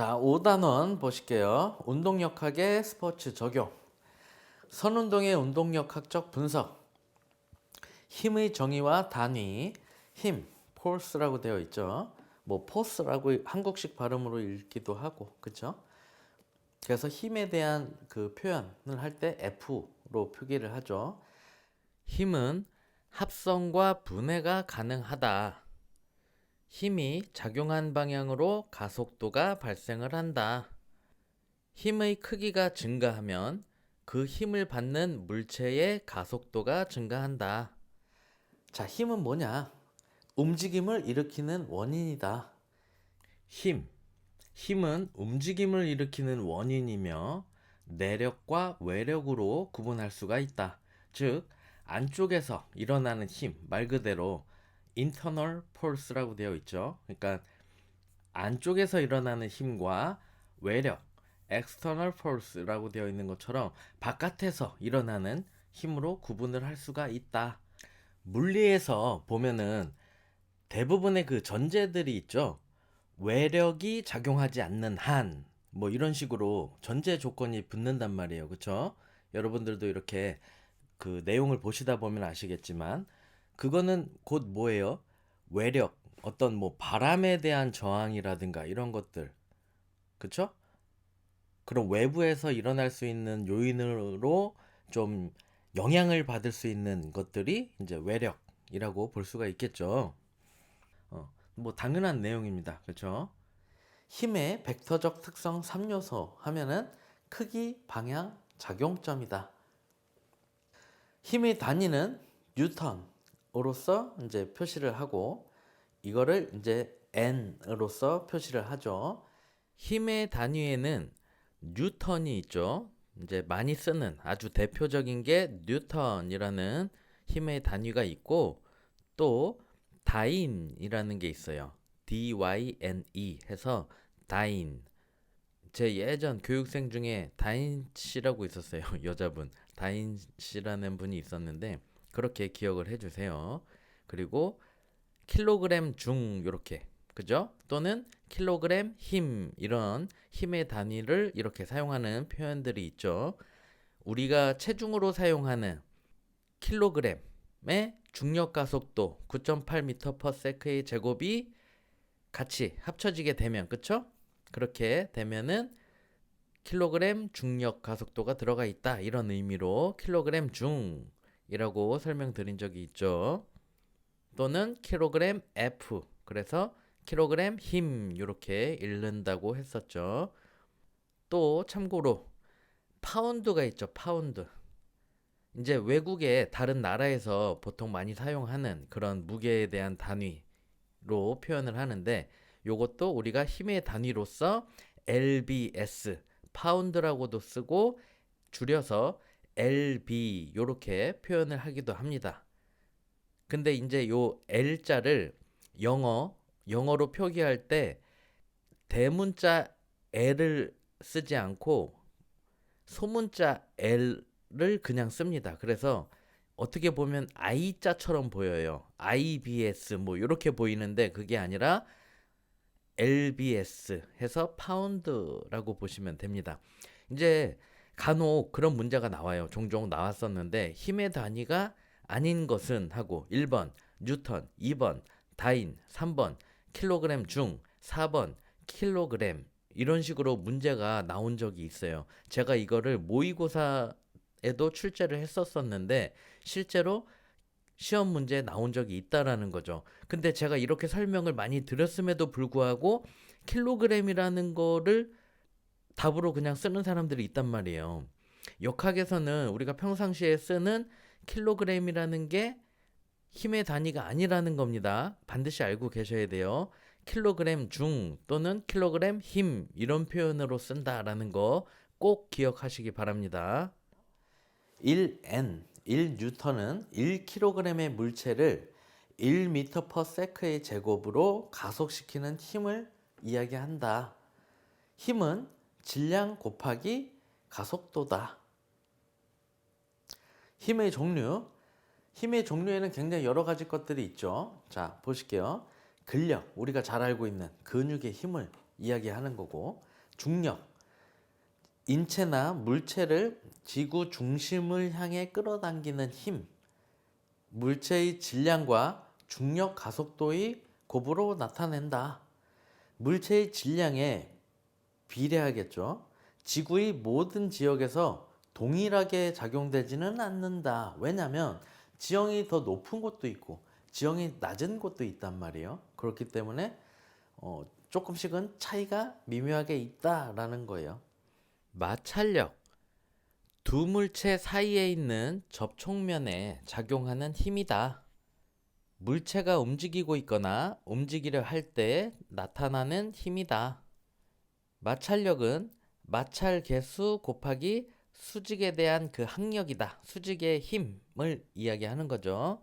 자, 5단원 보실게요. 운동역학의 스포츠 적용. 선운동의 운동역학적 분석. 힘의 정의와 단위. 힘, 포스라고 되어 있죠. 뭐 포스라고 한국식 발음으로 읽기도 하고, 그렇죠? 그래서 힘에 대한 그 표현을 할 때 F로 표기를 하죠. 힘은 합성과 분해가 가능하다. 힘이 작용한 방향으로 가속도가 발생을 한다. 힘의 크기가 증가하면 그 힘을 받는 물체의 가속도가 증가한다. 자, 힘은 뭐냐? 움직임을 일으키는 원인이다. 힘은 움직임을 일으키는 원인이며 내력과 외력으로 구분할 수가 있다. 즉, 안쪽에서 일어나는 힘, 말 그대로 internal force라고 되어 있죠. 그러니까 안쪽에서 일어나는 힘과 외력, external force라고 되어 있는 것처럼 바깥에서 일어나는 힘으로 구분을 할 수가 있다. 물리에서 보면은 대부분의 그 전제들이 있죠. 외력이 작용하지 않는 한, 뭐 이런 식으로 전제 조건이 붙는단 말이에요. 그쵸? 여러분들도 이렇게 그 내용을 보시다 보면 아시겠지만, 그거는 곧 뭐예요? 외력, 어떤 뭐 바람에 대한 저항이라든가 이런 것들. 그쵸? 그런 외부에서 일어날 수 있는 요인으로 좀 영향을 받을 수 있는 것들이 이제 외력이라고 볼 수가 있겠죠. 뭐 당연한 내용입니다. 그렇죠? 힘의 벡터적 특성 3요소 하면은 크기, 방향, 작용점이다. 힘의 단위는 뉴턴으로서 이제 표시를 하고 이거를 이제 N으로서 표시를 하죠. 힘의 단위에는 뉴턴이 있죠. 이제 많이 쓰는 아주 대표적인 게 뉴턴이라는 힘의 단위가 있고 또 다인이라는 게 있어요. dyne 해서 다인. 제 예전 교육생 중에 다인 씨라고 있었어요. 여자분. 다인 씨라는 분이 있었는데 그렇게 기억을 해주세요. 그리고 킬로그램 중 이렇게 그죠? 또는 킬로그램 힘 이런 힘의 단위를 이렇게 사용하는 표현들이 있죠. 우리가 체중으로 사용하는 킬로그램의 중력 가속도 9.8m/s의 제곱이 같이 합쳐지게 되면 그쵸? 그렇게 되면은 킬로그램 중력 가속도가 들어가 있다 이런 의미로 킬로그램 중이라고 설명드린 적이 있죠. 또는 킬로그램 F 그래서 킬로그램 힘 이렇게 읽는다고 했었죠. 또 참고로 파운드가 있죠. 파운드. 이제 외국의 다른 나라에서 보통 많이 사용하는 그런 무게에 대한 단위로 표현을 하는데 요것도 우리가 힘의 단위로서 lbs 파운드라고도 쓰고 줄여서 lb 요렇게 표현을 하기도 합니다. 근데 이제 요 L자를 영어로 표기할 때 대문자 L을 쓰지 않고 소문자 L을 그냥 씁니다. 그래서 어떻게 보면 I자처럼 보여요. IBS 뭐 이렇게 보이는데 그게 아니라 LBS 해서 파운드라고 보시면 됩니다. 이제 간혹 그런 문제가 나와요. 종종 나왔었는데 힘의 단위가 아닌 것은 하고 1번 뉴턴, 2번 다인, 3번 킬로그램 중, 4번 킬로그램 이런 식으로 문제가 나온 적이 있어요. 제가 이거를 모의고사에도 출제를 했었었는데 실제로 시험 문제에 나온 적이 있다라는 거죠. 근데 제가 이렇게 설명을 많이 드렸음에도 불구하고 킬로그램이라는 거를 답으로 그냥 쓰는 사람들이 있단 말이에요. 역학에서는 우리가 평상시에 쓰는 킬로그램이라는 게 힘의 단위가 아니라는 겁니다. 반드시 알고 계셔야 돼요. 킬로그램 중 또는 킬로그램 힘 이런 표현으로 쓴다라는 거 꼭 기억하시기 바랍니다. 1N, 1뉴턴은 1kg의 물체를 1m/s의 제곱으로 가속시키는 힘을 이야기한다. 힘은 질량 곱하기 가속도다. 힘의 종류. 힘의 종류에는 굉장히 여러 가지 것들이 있죠. 자, 보실게요. 근력, 우리가 잘 알고 있는 근육의 힘을 이야기하는 거고, 중력, 인체나 물체를 지구 중심을 향해 끌어당기는 힘, 물체의 질량과 중력 가속도의 곱으로 나타낸다. 물체의 질량에 비례하겠죠. 지구의 모든 지역에서 동일하게 작용되지는 않는다. 왜냐하면 지형이 더 높은 곳도 있고 지형이 낮은 곳도 있단 말이에요. 그렇기 때문에 조금씩은 차이가 미묘하게 있다라는 거예요. 마찰력, 두 물체 사이에 있는 접촉면에 작용하는 힘이다. 물체가 움직이고 있거나 움직이려 할 때 나타나는 힘이다. 마찰력은 마찰 개수 곱하기 수직에 대한 그 항력이다. 수직의 힘을 이야기하는 거죠.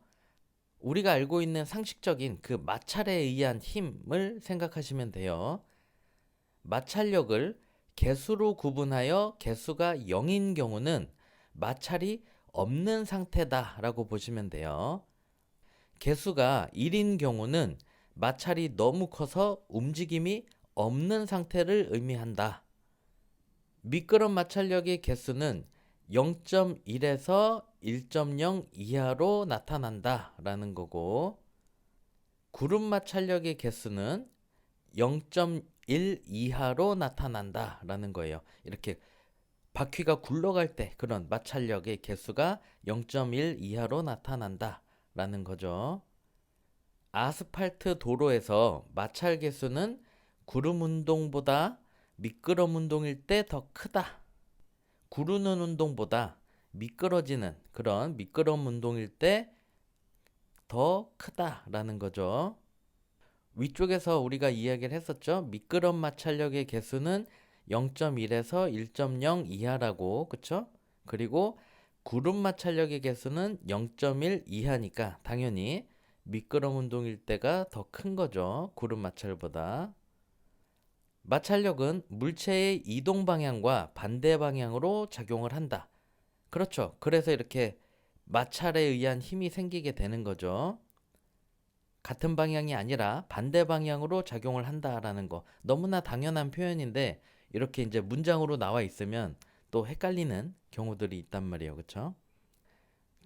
우리가 알고 있는 상식적인 그 마찰에 의한 힘을 생각하시면 돼요. 마찰력을 개수로 구분하여 개수가 0인 경우는 마찰이 없는 상태다 라고 보시면 돼요. 개수가 1인 경우는 마찰이 너무 커서 움직임이 없는 상태를 의미한다. 미끄럼 마찰력의 개수는 0.1에서 1.0 이하로 나타난다 라는 거고, 구름 마찰력의 개수는 0.1 이하로 나타난다 라는 거예요. 이렇게 바퀴가 굴러갈 때 그런 마찰력의 개수가 0.1 이하로 나타난다 라는 거죠. 아스팔트 도로에서 마찰 개수는 구름 운동보다 미끄럼 운동일 때 더 크다. 구르는 운동보다 미끄러지는 그런 미끄럼 운동일 때 더 크다라는 거죠. 위쪽에서 우리가 이야기를 했었죠. 미끄럼 마찰력의 개수는 0.1에서 1.0 이하라고, 그쵸? 그리고 구름 마찰력의 개수는 0.1 이하니까 당연히 미끄럼 운동일 때가 더 큰 거죠. 구름 마찰보다. 마찰력은 물체의 이동 방향과 반대 방향으로 작용을 한다. 그렇죠. 그래서 이렇게 마찰에 의한 힘이 생기게 되는 거죠. 같은 방향이 아니라 반대 방향으로 작용을 한다라는 거. 너무나 당연한 표현인데 이렇게 이제 문장으로 나와 있으면 또 헷갈리는 경우들이 있단 말이에요. 그렇죠?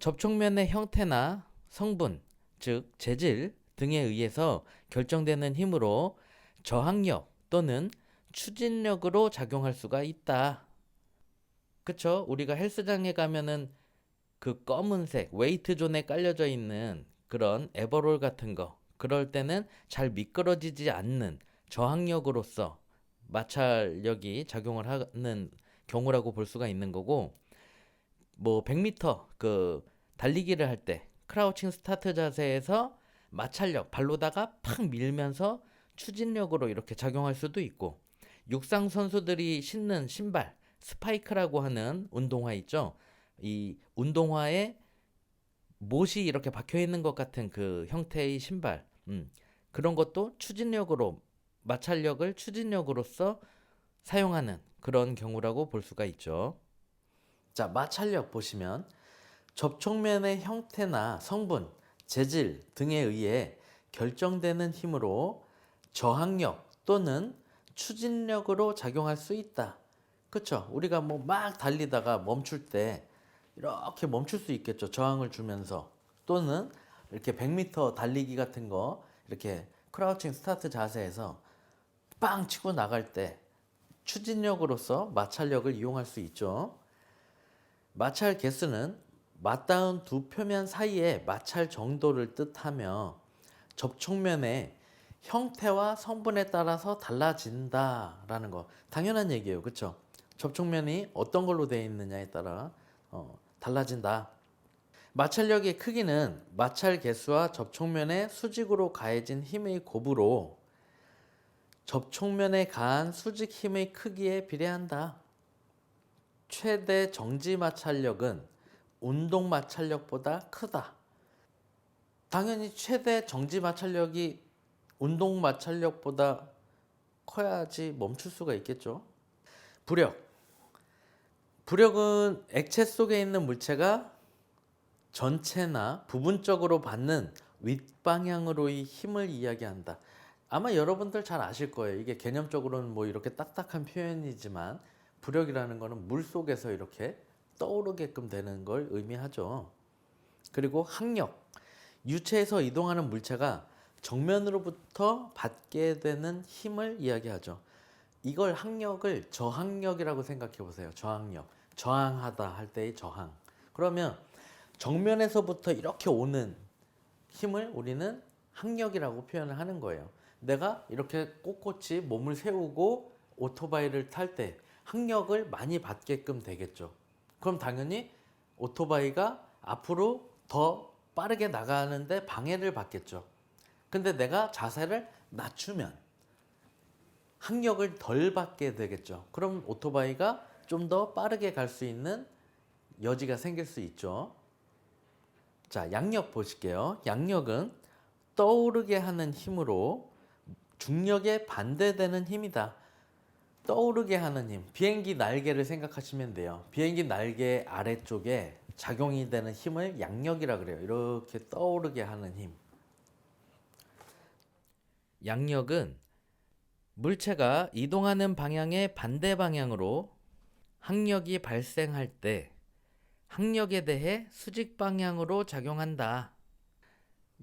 접촉면의 형태나 성분, 즉 재질 등에 의해서 결정되는 힘으로 저항력 또는 추진력으로 작용할 수가 있다. 그쵸? 우리가 헬스장에 가면은 그 검은색 웨이트 존에 깔려져 있는 그런 에버롤 같은 거, 그럴 때는 잘 미끄러지지 않는 저항력으로서 마찰력이 작용을 하는 경우라고 볼 수가 있는 거고, 뭐 100m 그 달리기를 할 때 크라우칭 스타트 자세에서 마찰력 발로다가 팍 밀면서 추진력으로 이렇게 작용할 수도 있고, 육상 선수들이 신는 신발 스파이크라고 하는 운동화 있죠. 이 운동화에 못이 이렇게 박혀 있는 것 같은 그 형태의 신발, 그런 것도 추진력으로 마찰력을 추진력으로서 사용하는 그런 경우라고 볼 수가 있죠. 자, 마찰력 보시면 접촉면의 형태나 성분, 재질 등에 의해 결정되는 힘으로 저항력 또는 추진력으로 작용할 수 있다. 그쵸? 우리가 뭐 막 달리다가 멈출 때 이렇게 멈출 수 있겠죠. 저항을 주면서. 또는 이렇게 100m 달리기 같은 거 이렇게 크라우칭 스타트 자세에서 빵 치고 나갈 때 추진력으로서 마찰력을 이용할 수 있죠. 마찰 개수는 맞닿은 두 표면 사이의 마찰 정도를 뜻하며 접촉면의 형태와 성분에 따라서 달라진다라는 거. 당연한 얘기예요. 그렇죠? 접촉면이 어떤 걸로 되어 있느냐에 따라 달라진다. 마찰력의 크기는 마찰 개수와 접촉면의 수직으로 가해진 힘의 곱으로 접촉면에 가한 수직 힘의 크기에 비례한다. 최대 정지 마찰력은 운동 마찰력보다 크다. 당연히 최대 정지 마찰력이 운동 마찰력보다 커야지 멈출 수가 있겠죠. 부력. 부력은 액체 속에 있는 물체가 전체나 부분적으로 받는 윗방향으로의 힘을 이야기한다. 아마 여러분들 잘 아실 거예요. 이게 개념적으로는 뭐 이렇게 딱딱한 표현이지만 부력이라는 거는 물 속에서 이렇게 떠오르게끔 되는 걸 의미하죠. 그리고 항력, 유체에서 이동하는 물체가 정면으로부터 받게 되는 힘을 이야기하죠. 이걸 항력을 저항력이라고 생각해 보세요. 저항력. 저항하다 할 때의 저항. 그러면 정면에서부터 이렇게 오는 힘을 우리는 항력이라고 표현을 하는 거예요. 내가 이렇게 꼿꼿이 몸을 세우고 오토바이를 탈 때 항력을 많이 받게끔 되겠죠. 그럼 당연히 오토바이가 앞으로 더 빠르게 나가는데 방해를 받겠죠. 근데 내가 자세를 낮추면 항력을 덜 받게 되겠죠. 그럼 오토바이가 좀 더 빠르게 갈 수 있는 여지가 생길 수 있죠. 자, 양력 보실게요. 양력은 떠오르게 하는 힘으로 중력에 반대되는 힘이다. 떠오르게 하는 힘. 비행기 날개를 생각하시면 돼요. 비행기 날개 아래쪽에 작용이 되는 힘을 양력이라 그래요. 이렇게 떠오르게 하는 힘. 양력은 물체가 이동하는 방향의 반대 방향으로 항력이 발생할 때 항력에 대해 수직 방향으로 작용한다.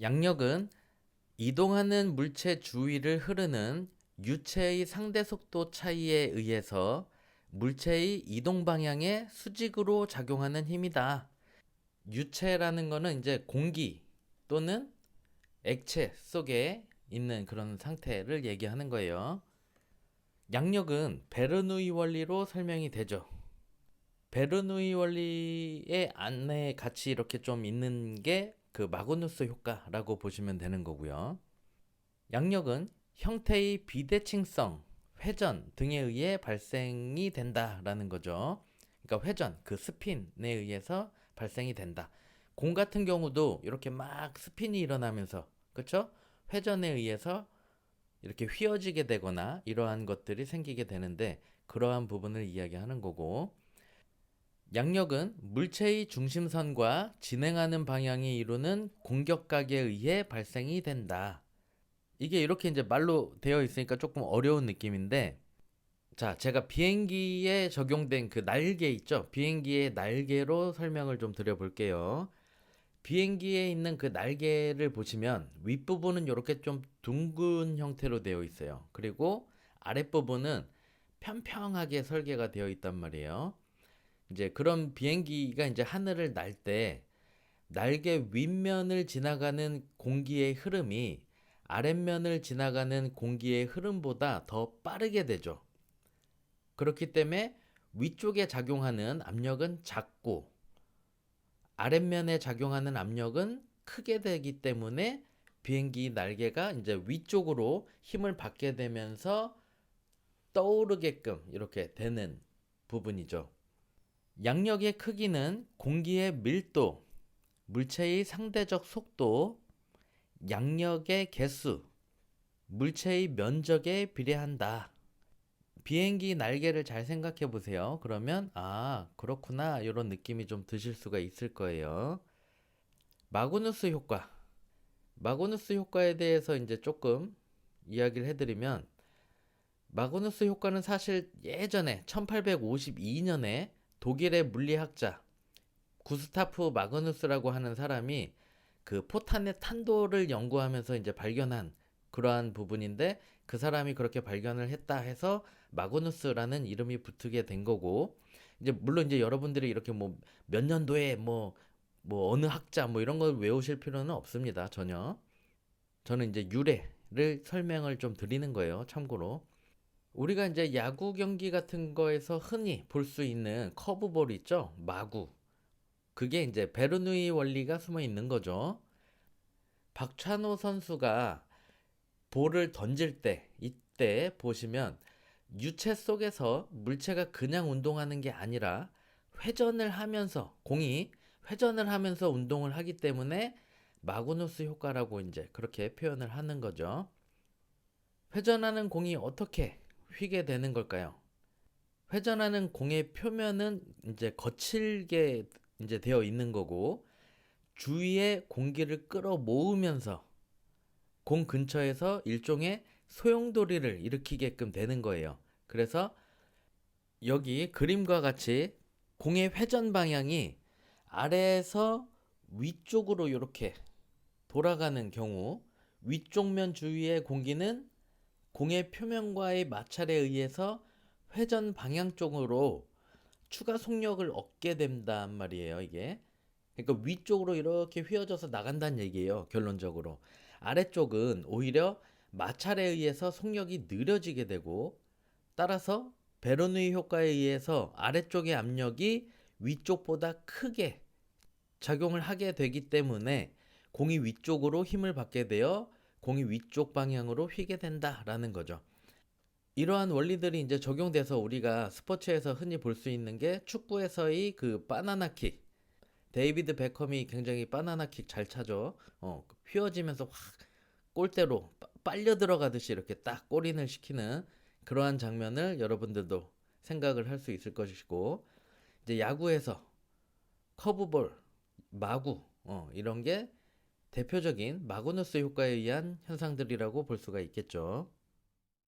양력은 이동하는 물체 주위를 흐르는 유체의 상대 속도 차이에 의해서 물체의 이동 방향에 수직으로 작용하는 힘이다. 유체라는 거는 이제 공기 또는 액체 속에 있는 그런 상태를 얘기하는 거예요. 양력은 베르누이 원리로 설명이 되죠. 베르누이 원리의 안에 같이 이렇게 좀 있는 게 그 마그누스 효과라고 보시면 되는 거고요. 양력은 형태의 비대칭성, 회전 등에 의해 발생이 된다라는 거죠. 그러니까 회전, 그 스핀에 의해서 발생이 된다. 공 같은 경우도 이렇게 막 스핀이 일어나면서, 그렇죠? 회전에 의해서 이렇게 휘어지게 되거나 이러한 것들이 생기게 되는데 그러한 부분을 이야기하는 거고, 양력은 물체의 중심선과 진행하는 방향이 이루는 공격각에 의해 발생이 된다. 이게 이렇게 이제 말로 되어 있으니까 조금 어려운 느낌인데, 자, 제가 비행기에 적용된 그 날개 있죠? 비행기의 날개로 설명을 좀 드려볼게요. 비행기에 있는 그 날개를 보시면 윗부분은 이렇게 좀 둥근 형태로 되어 있어요. 그리고 아랫부분은 평평하게 설계가 되어 있단 말이에요. 이제 그런 비행기가 이제 하늘을 날 때 날개 윗면을 지나가는 공기의 흐름이 아랫면을 지나가는 공기의 흐름보다 더 빠르게 되죠. 그렇기 때문에 위쪽에 작용하는 압력은 작고 아랫면에 작용하는 압력은 크게 되기 때문에 비행기 날개가 이제 위쪽으로 힘을 받게 되면서 떠오르게끔 이렇게 되는 부분이죠. 양력의 크기는 공기의 밀도, 물체의 상대적 속도, 양력의 개수, 물체의 면적에 비례한다. 비행기 날개를 잘 생각해 보세요. 그러면 그렇구나 이런 느낌이 좀 드실 수가 있을 거예요. 마그누스 효과. 마그누스 효과에 대해서 이제 조금 이야기를 해드리면, 마그누스 효과는 사실 예전에 1852년에 독일의 물리학자 구스타프 마그누스라고 하는 사람이 그 포탄의 탄도를 연구하면서 이제 발견한 그러한 부분인데, 그 사람이 그렇게 발견을 했다 해서 마그누스라는 이름이 붙게 된 거고, 이제 물론 이제 여러분들이 이렇게 뭐 몇 년도에 뭐 어느 학자 뭐 이런 걸 외우실 필요는 없습니다. 전혀. 저는 이제 유래를 설명을 좀 드리는 거예요. 참고로. 우리가 이제 야구 경기 같은 거에서 흔히 볼 수 있는 커브볼 있죠? 마구. 그게 이제 베르누이 원리가 숨어 있는 거죠. 박찬호 선수가 볼을 던질 때, 이때 보시면 유체 속에서 물체가 그냥 운동하는 게 아니라 회전을 하면서, 공이 회전을 하면서 운동을 하기 때문에 마그누스 효과라고 이제 그렇게 표현을 하는 거죠. 회전하는 공이 어떻게 휘게 되는 걸까요? 회전하는 공의 표면은 이제 거칠게 이제 되어 있는 거고, 주위에 공기를 끌어 모으면서 공 근처에서 일종의 소용돌이를 일으키게끔 되는 거예요. 그래서 여기 그림과 같이 공의 회전 방향이 아래에서 위쪽으로 이렇게 돌아가는 경우 위쪽 면 주위의 공기는 공의 표면과의 마찰에 의해서 회전 방향 쪽으로 추가 속력을 얻게 된단 말이에요, 이게. 그러니까 위쪽으로 이렇게 휘어져서 나간다는 얘기예요, 결론적으로. 아래쪽은 오히려 마찰에 의해서 속력이 느려지게 되고, 따라서 베르누이 효과에 의해서 아래쪽의 압력이 위쪽보다 크게 작용을 하게 되기 때문에 공이 위쪽으로 힘을 받게 되어 공이 위쪽 방향으로 휘게 된다라는 거죠. 이러한 원리들이 이제 적용돼서 우리가 스포츠에서 흔히 볼 수 있는 게 축구에서의 그 바나나킥. 데이비드 베컴이 굉장히 바나나킥 잘 차죠. 휘어지면서 확 골대로 빨려 들어가듯이 이렇게 딱 골인을 시키는 그러한 장면을 여러분들도 생각을 할 수 있을 것이고, 이제 야구에서 커브볼, 마구 이런 게 대표적인 마그누스 효과에 의한 현상들이라고 볼 수가 있겠죠.